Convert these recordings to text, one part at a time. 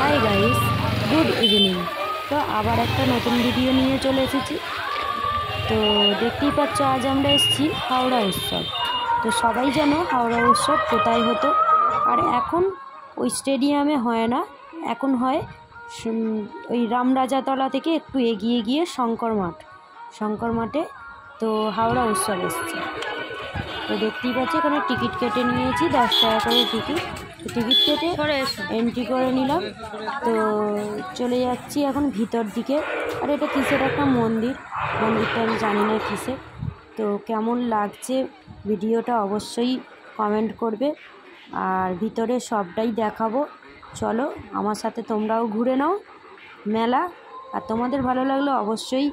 Hi guys, good evening. তো আবার একটা নতুন ভিডিও নিয়ে চলে এসেছি। তো দেখতেই পাচ্ছ আজ আমরা এসেছি হাওড়া উৎসব। তো সবাই জানো হাওড়া উৎসব কোথায় হতো, আর এখন ওই স্টেডিয়ামে হয় না, এখন হয় ওই রামরাজাতলা থেকে একটু এগিয়ে গিয়ে শঙ্কর মাঠে। তো হাওড়া উৎসব এসছে। তো দেখতেই পাচ্ছি এখানে টিকিট কেটে নিয়েছি, 10 টাকা করে টিকিট কেটে এন্ট্রি করে নিলাম। তো চলে যাচ্ছি এখন ভিতর দিকে। আর এটা কিসের একটা মন্দিরটা আমি জানি না কিসের। তো কেমন লাগছে ভিডিওটা অবশ্যই কমেন্ট করবে, আর ভিতরে সবটাই দেখাবো। চলো আমার সাথে তোমরাও ঘুরে নাও মেলা, আর তোমাদের ভালো লাগলে অবশ্যই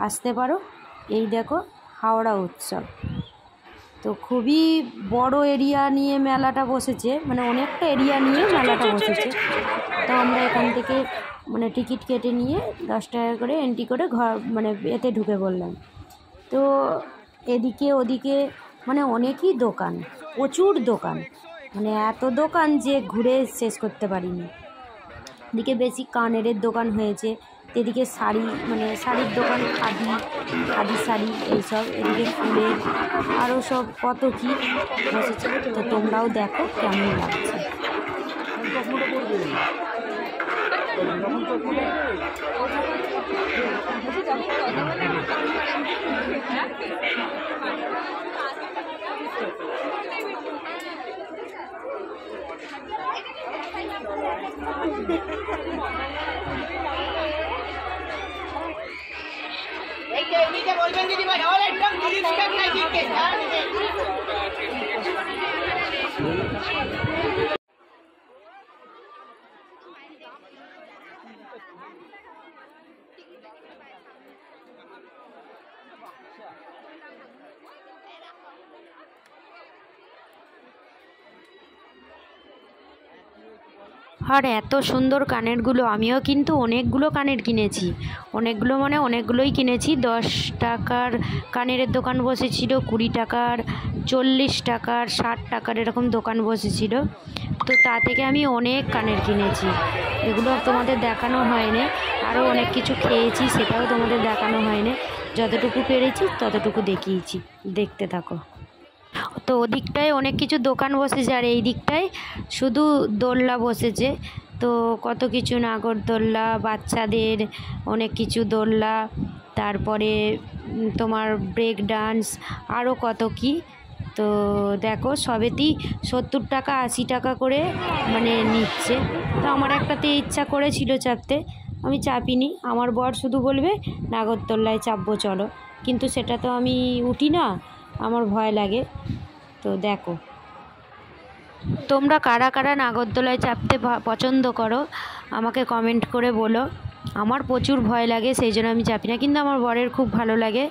আসতে পারো। এই দেখো হাওড়া উৎসব। তো খুবই বড় এরিয়া নিয়ে মেলাটা বসেছে, মানে অনেকটা এরিয়া নিয়ে মেলাটা বসেছে। তো আমরা এখান থেকে মানে টিকিট কেটে নিয়ে 10 টাকা করে এন্ট্রি করে ঘর মানে এতে ঢুকে পড়লাম। তো এদিকে ওদিকে মানে অনেকই দোকান, প্রচুর দোকান, মানে এত দোকান যে ঘুরে শেষ করতে পারিনি। এদিকে বেশি কানের দোকান হয়েছে, এদিকে শাড়ি মানে শাড়ির দোকান, খাদি শাড়ি এইসব, এদিকে ফুলের আরও সব কত কী বসেছে। তো তোমরাও দেখো কেমন লাগছে। বলবেন দিদি ভাই একদম আর এত সুন্দর কানেরগুলো, আমিও কিন্তু অনেকগুলো কানের কিনেছি, অনেকগুলোই কিনেছি। 10 টাকার কানের দোকান বসেছিল, 20 টাকার, 40 টাকার, 60 টাকার এরকম দোকান বসেছিল। তো তা থেকে আমি অনেক কানের কিনেছি, এগুলো তোমাদের দেখানো হয়নি। আরও অনেক কিছু খেয়েছি, সেটাও তোমাদের দেখানো হয়নি। যতটুকু পেরেছি ততটুকু দেখিয়েছি, দেখতে থাকো। তো ওদিকটায় অনেক কিছু দোকান বসেছে, আর এই দিকটায় শুধু দোলনা বসেছে। তো কত কিছু, নাগরদোলনা, বাচ্চাদের অনেক কিছু দোলনা, তারপরে তোমার ব্রেক ডান্স, আরও কত কি। তো দেখো সবেতেই 70 টাকা 80 টাকা করে মানে নিচ্ছে। তো আমার একটাতে ইচ্ছা করেছিল চাপতে, আমি চাপিনি। আমার বর শুধু বলবে নাগরদোলনায় চাপবো চলো, কিন্তু সেটা তো আমি উঠি না, আমার ভয় লাগে। তো দেখো তোমরা কারা কারা নাগরদোলায় চাপতে পছন্দ করো আমাকে কমেন্ট করে বলো। আমার প্রচুর ভয় লাগে, সেই জন্য আমি চাপি না, কিন্তু আমার বরের খুব ভালো লাগে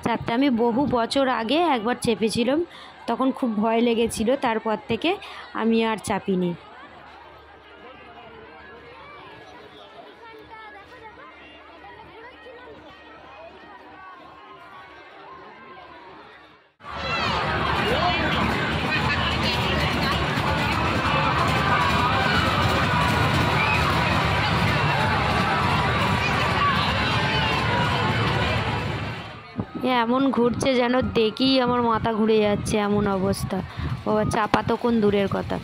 চাপতে। আমি বহু বছর আগে একবার চেপেছিলাম, তখন খুব ভয় লেগেছিল, তারপর থেকে আমি আর চাপিনি। এমন ঘুরছে যেন দেখেই আমার মাথা ঘুরে যাচ্ছে, এমন অবস্থা। বাবা চাপা তো কোন দূরের কথা।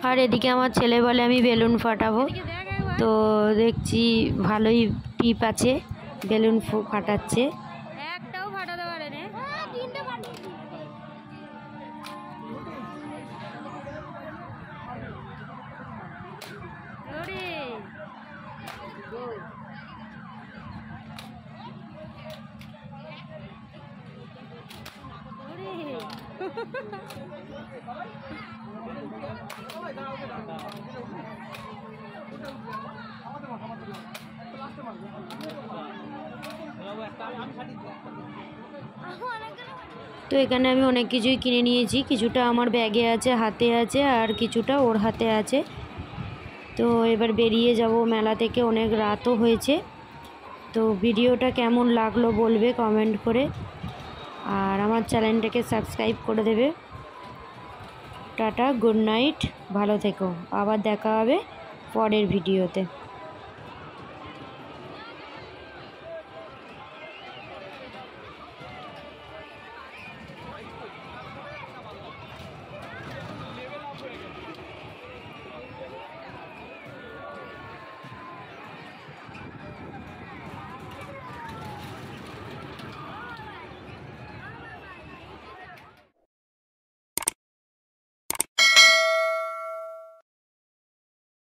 আর এদিকে আমার ছেলে বলে আমি বেলুন ফাটাবো, তো দেখছি ভালোই টিপ আছে, বেলুন ফাটাচ্ছে। একটাও ফাটাতে পারে না। তো এখানে আমি অনেক কিছুই কিনে নিয়েছি, কিছুটা আমার ব্যাগে আছে, হাতে আছে, আর কিছুটা ওর হাতে আছে। তো এবার বেরিয়ে যাব মেলা থেকে, অনেক রাতও হয়েছে। তো ভিডিওটা কেমন লাগলো বলবে কমেন্ট করে, আর আমার চ্যানেলটাকে সাবস্ক্রাইব করে দেবে। টাটা, গুড নাইট, ভালো থেকো, আবার দেখা হবে পরের ভিডিওতে।